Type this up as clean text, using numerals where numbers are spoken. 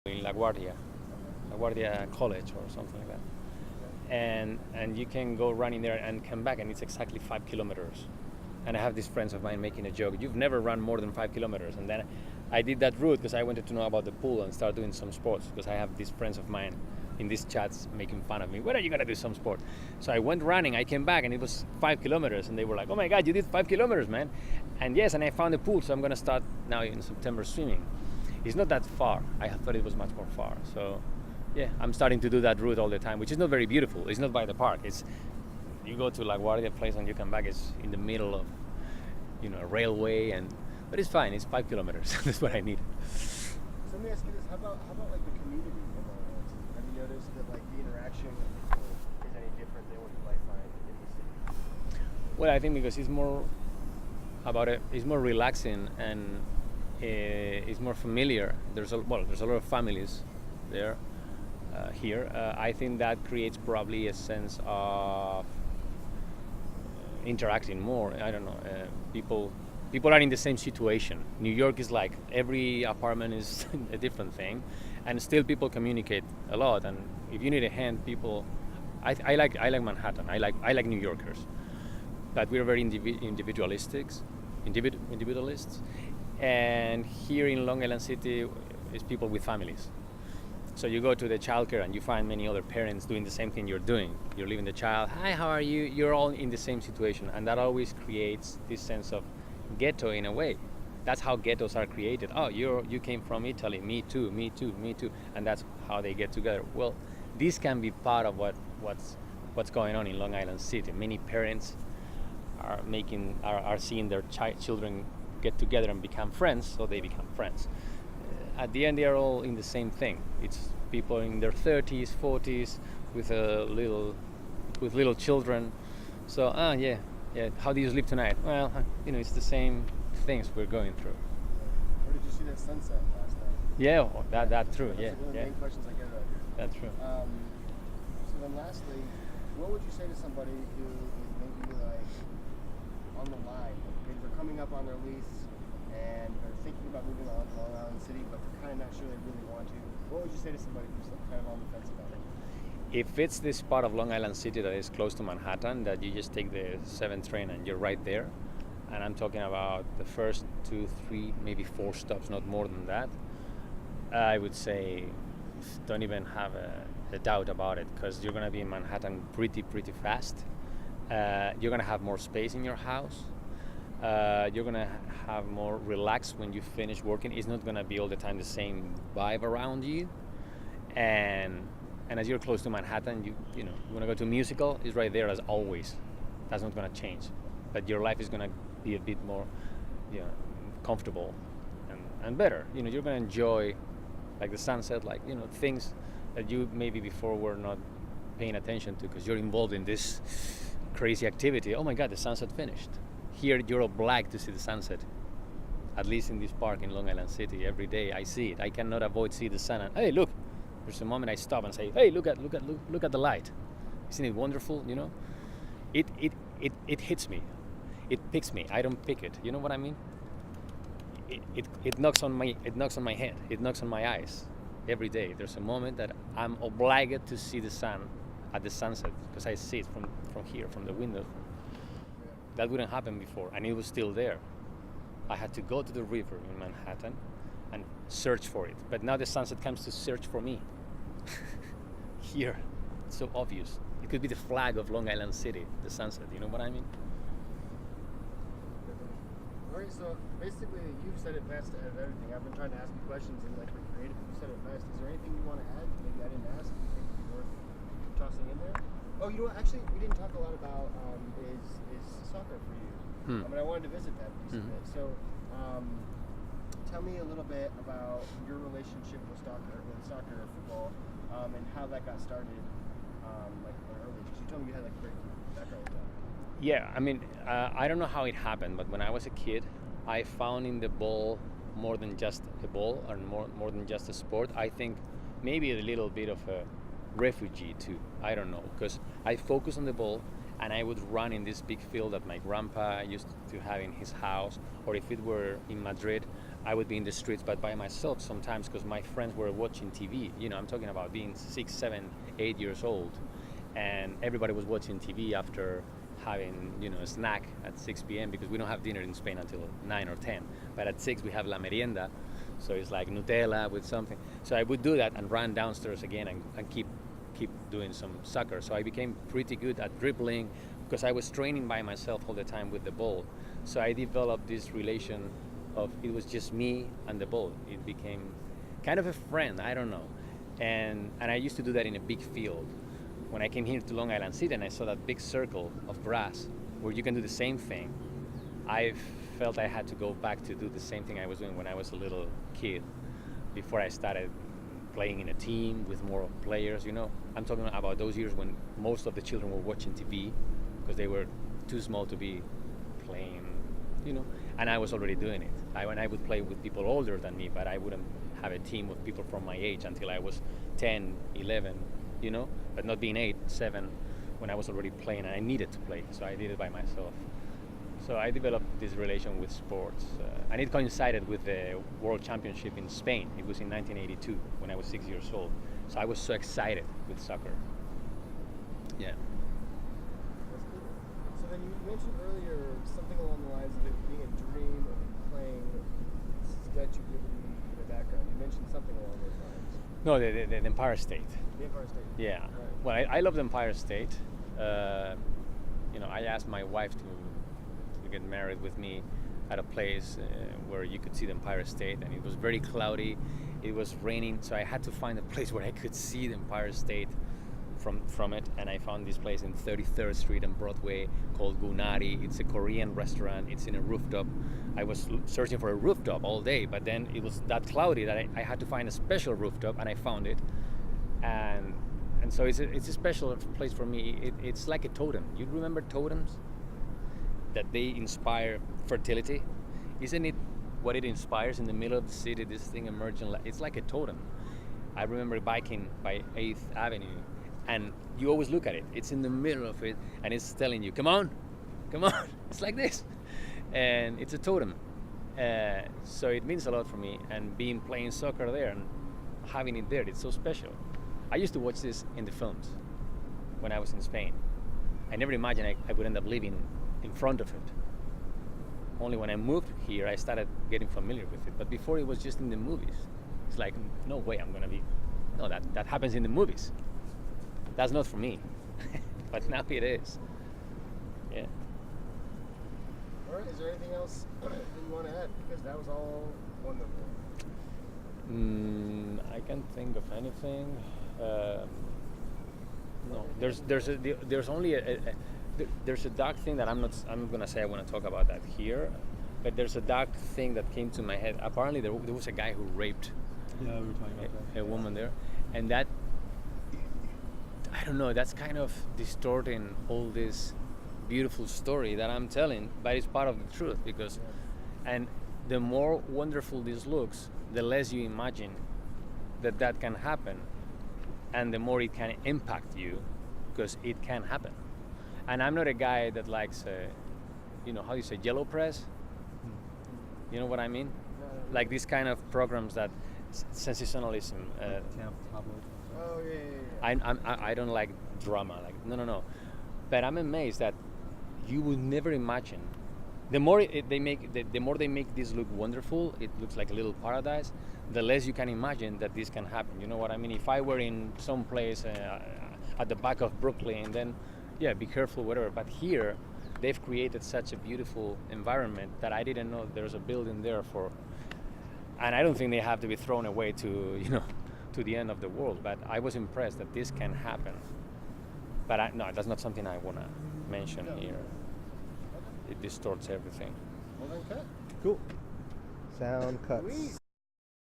in LaGuardia College or something like that. And you can go running there and come back, and it's exactly 5 kilometers. And I have these friends of mine making a joke. You've never run more than 5 kilometers, and then I did that route because I wanted to know about the pool and start doing some sports. Because I have these friends of mine in these chats making fun of me. When are you gonna do some sport? So I went running. I came back, and it was 5 kilometers, and they were like, "Oh my God, you did 5 kilometers, man!" And yes, and I found the pool, so I'm gonna start now in September swimming. It's not that far. I thought it was much more far. So yeah, I'm starting to do that route all the time, which is not very beautiful. It's not by the park. It's you go to LaGuardia place and you come back. It's in the middle of a railway, but it's fine. It's 5 kilometers. That's what I need. So let me ask you this: how about like the community of all this? Have you noticed that like the interaction with people is any different than what you might find in the city? Well, I think because it's more about it. It's more relaxing and it's more familiar. There's a lot of families there. Here, I think that creates probably a sense of interacting more. I don't know. People are in the same situation. New York is like every apartment is a different thing, and still people communicate a lot. And if you need a hand, people. I like Manhattan. I like New Yorkers, but we're very individualists. And here in Long Island City, is people with families. So you go to the childcare and you find many other parents doing the same thing you're doing. You're leaving the child. Hi, how are you? You're all in the same situation, and that always creates this sense of ghetto in a way. That's how ghettos are created. Oh, you came from Italy. Me too. Me too. Me too. And that's how they get together. Well, this can be part of what's going on in Long Island City. Many parents are seeing their children get together and become friends, so they become friends. At the end, they are all in the same thing. It's people in their 30s, 40s, with little children. So, yeah. How do you sleep tonight? Well, it's the same things we're going through. Where did you see that sunset last night? Yeah, that true. That's Yeah, like one of the yeah, main questions I get about here. that's true. So then, lastly, what would you say to somebody who is maybe like on the line? Maybe they're coming up on their lease and they're thinking about moving on to Long Island City, but they're kind of not sure they really want to. What would you say to somebody who's like kind of on the fence about it? If it's this part of Long Island City that is close to Manhattan, that you just take the 7th train and you're right there, and I'm talking about the first 2, 3, maybe 4 stops, not more than that, I would say don't even have a doubt about it, because you're going to be in Manhattan pretty fast. You're going to have more space in your house. You're going to have more relaxed when you finish working. It's not going to be all the time the same vibe around you. And as you're close to Manhattan, you want to go to a musical, it's right there as always. That's not going to change. But your life is going to be a bit more comfortable and better. You're going to enjoy like the sunset, like things that you maybe before were not paying attention to because you're involved in this crazy activity. Oh my God, the sunset finished. Here you're obliged to see the sunset. At least in this park in Long Island City, every day I see it. I cannot avoid see the sun. And hey, look! There's a moment I stop and say, "Hey, look at the light! Isn't it wonderful?" It hits me. It picks me. I don't pick it. You know what I mean? It knocks on my head. It knocks on my eyes every day. There's a moment that I'm obliged to see the sun at the sunset because I see it from here, from the window. That wouldn't happen before, and it was still there. I had to go to the river in Manhattan and search for it. But now the sunset comes to search for me. Here, it's so obvious. It could be the flag of Long Island City, the sunset. You know what I mean? All right, so basically you've said it best out of everything. I've been trying to ask you questions and like we're creative. You said it best. Is there anything you want to add? Maybe I didn't ask. You think would be worth tossing in there? Oh, you know what? Actually, we didn't talk a lot about is soccer for you. I mean, I wanted to visit that piece of it. So, tell me a little bit about your relationship with soccer or football, and how that got started, like early. Because you told me you had like a great background with that. Yeah, I mean, I don't know how it happened, but when I was a kid, I found in the ball more than just a ball and more than just a sport. I think maybe a little bit of a refugee too. I don't know, because I focused on the ball and I would run in this big field that my grandpa used to have in his house, or if it were in Madrid, I would be in the streets, but by myself sometimes because my friends were watching TV. You know, I'm talking about being 6, 7, 8 years old, and everybody was watching TV after having, you know, a snack at 6 p.m. because we don't have dinner in Spain until 9 or 10. But at 6 we have la merienda, so it's like Nutella with something. So I would do that and run downstairs again and keep doing some soccer. So I became pretty good at dribbling because I was training by myself all the time with the ball. So I developed this relation of it was just me and the ball. It became kind of a friend, I don't know. And I used to do that in a big field. When I came here to Long Island City and I saw that big circle of grass where you can do the same thing, I felt I had to go back to do the same thing I was doing when I was a little kid before I started playing in a team with more players, you know. I'm talking about those years when most of the children were watching TV because they were too small to be playing, you know, and I was already doing it. I would play with people older than me, but I wouldn't have a team of people from my age until I was 10, 11, you know, but not being 8, 7 when I was already playing and I needed to play, so I did it by myself. So I developed this relation with sports, and it coincided with the World Championship in Spain. It was in 1982 when I was 6 years old. So I was so excited with soccer. Yeah. That's cool. So then you mentioned earlier something along the lines of it being a dream of playing Statue of Liberty in the background. You mentioned something along those lines. No, the Empire State. The Empire State. Yeah. Right. Well, I love the Empire State. You know, I asked my wife to get married with me at a place where you could see the Empire State, and it was very cloudy. It was raining, so I had to find a place where I could see the Empire State from it, and I found this place in 33rd Street and Broadway called Gunari. It's a Korean restaurant. It's in a rooftop. I was searching for a rooftop all day, but then it was that cloudy that I had to find a special rooftop, and I found it. And so it's a special place for me. It's like a totem. You remember totems? That they inspire fertility? Isn't it what it inspires in the middle of the city, this thing emerging? It's like a totem. I remember biking by 8th Avenue, and you always look at it. It's in the middle of it, and it's telling you, come on, come on. It's like this. And it's a totem. So it means a lot for me, and playing soccer there and having it there, it's so special. I used to watch this in the films when I was in Spain. I never imagined I would end up living in front of it. Only when I moved here, I started getting familiar with it. But before, it was just in the movies. It's like, no way I'm gonna be. No, that happens in the movies. That's not for me. But now it is. Yeah. All right. Is there anything else that you want to add? Because that was all wonderful. I can't think of anything. No, there's only there's a dark thing that I'm gonna say I want to talk about that here, but there's a dark thing that came to my head. Apparently there was a guy who raped Yeah, we were talking about that. a woman there, and that, I don't know, that's kind of distorting all this beautiful story that I'm telling, but it's part of the truth because, and the more wonderful this looks, the less you imagine that can happen, and the more it can impact you because it can happen. And I'm not a guy that likes, you know, how do you say, yellow press? You know what I mean? Like these kind of programs that sensationalism. Camp tabloid. Oh yeah. I don't like drama. Like no. But I'm amazed that you would never imagine. The more they make this look wonderful, it looks like a little paradise. The less you can imagine that this can happen. You know what I mean? If I were in some place at the back of Brooklyn, then yeah, be careful, whatever. But here, they've created such a beautiful environment that I didn't know there's a building there for. And I don't think they have to be thrown away to the end of the world. But I was impressed that this can happen. But no, that's not something I want to mention here. It distorts everything. Well then, cut. Cool. Sound cuts. Sweet.